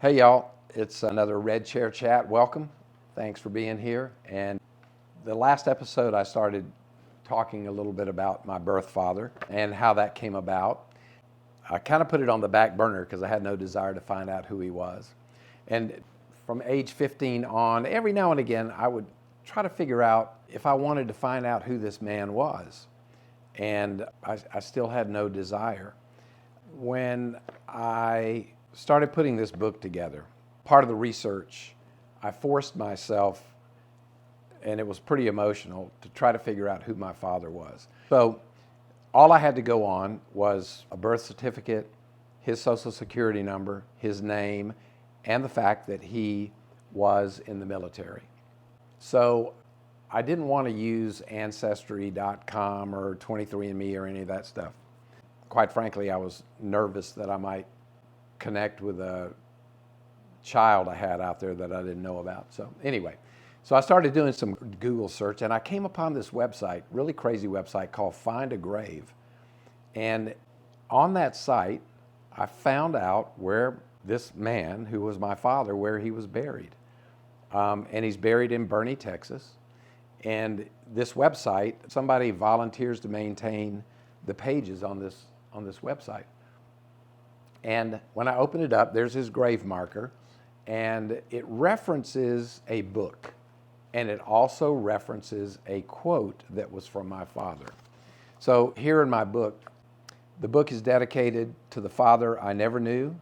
Hey y'all, it's another Red Chair Chat. Welcome. Thanks for being here. And the last episode I started talking a little bit about my birth father and how that came about. I kind of put it on the back burner because I had no desire to find out who he was. And from age 15 on, every now and again, I would try to figure out if I wanted to find out who this man was. And I still had no desire. When I started putting this book together, part of the research, I forced myself, and it was pretty emotional, to try to figure out who my father was. So all I had to go on was a birth certificate, his social security number, his name, and the fact that he was in the military. So I didn't want to use Ancestry.com or 23andMe or any of that stuff. Quite frankly, I was nervous that I might connect with a child I had out there that I didn't know about. So anyway, I started doing some Google search, and I came upon this website, really crazy website called Find a Grave. And on that site, I found out where this man, who was my father, where he was buried. And he's buried in Boerne, Texas. And this website, somebody volunteers to maintain the pages on this website. And when I open it up, there's his grave marker, and it references a book, and it also references a quote that was from my father. So here in my book, the book is dedicated to the father I never knew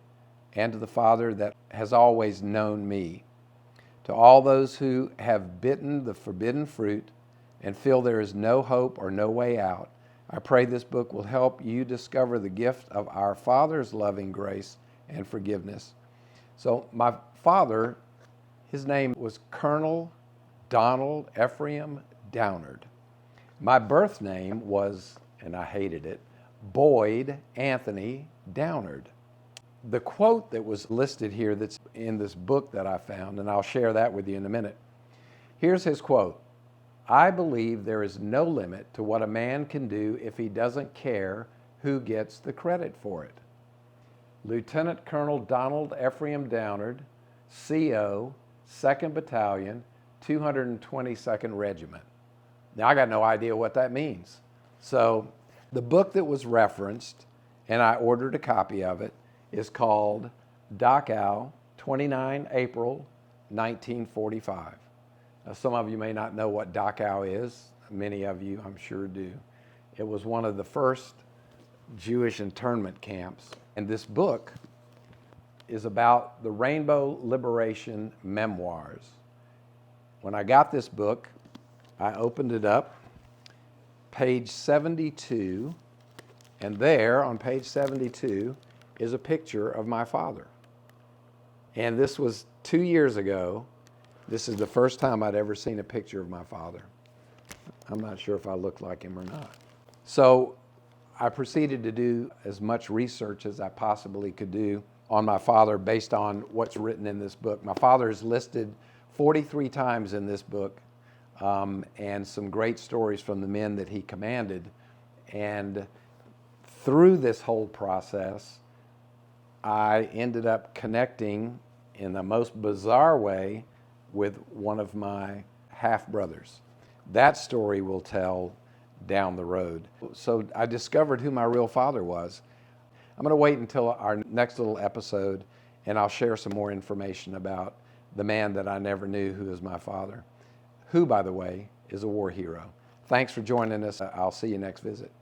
and to the father that has always known me. To all those who have bitten the forbidden fruit and feel there is no hope or no way out, I pray this book will help you discover the gift of our Father's loving grace and forgiveness. So my father, his name was Colonel Donald Ephraim Downard. My birth name was, and I hated it, Boyd Anthony Downard. The quote that was listed here that's in this book that I found, and I'll share that with you in a minute. Here's his quote. I believe there is no limit to what a man can do if he doesn't care who gets the credit for it. Lieutenant Colonel Donald Ephraim Downard, CO, 2nd Battalion, 222nd Regiment. Now, I got no idea what that means. So the book that was referenced, and I ordered a copy of it, is called Dachau, 29 April, 1945. Now, some of you may not know what Dachau is. Many of you, I'm sure, do. It was one of the first Jewish internment camps. And this book is about the Rainbow Liberation Memoirs. When I got this book, I opened it up, page 72, and there on page 72 is a picture of my father. And this was 2 years ago. This is the first time I'd ever seen a picture of my father. I'm not sure if I look like him or not. So I proceeded to do as much research as I possibly could do on my father based on what's written in this book. My father is listed 43 times in this book, and some great stories from the men that he commanded. And through this whole process, I ended up connecting in the most bizarre way with one of my half-brothers. That story we'll tell down the road. So I discovered who my real father was. I'm going to wait until our next little episode, and I'll share some more information about the man that I never knew who is my father, who, by the way, is a war hero. Thanks for joining us. I'll see you next visit.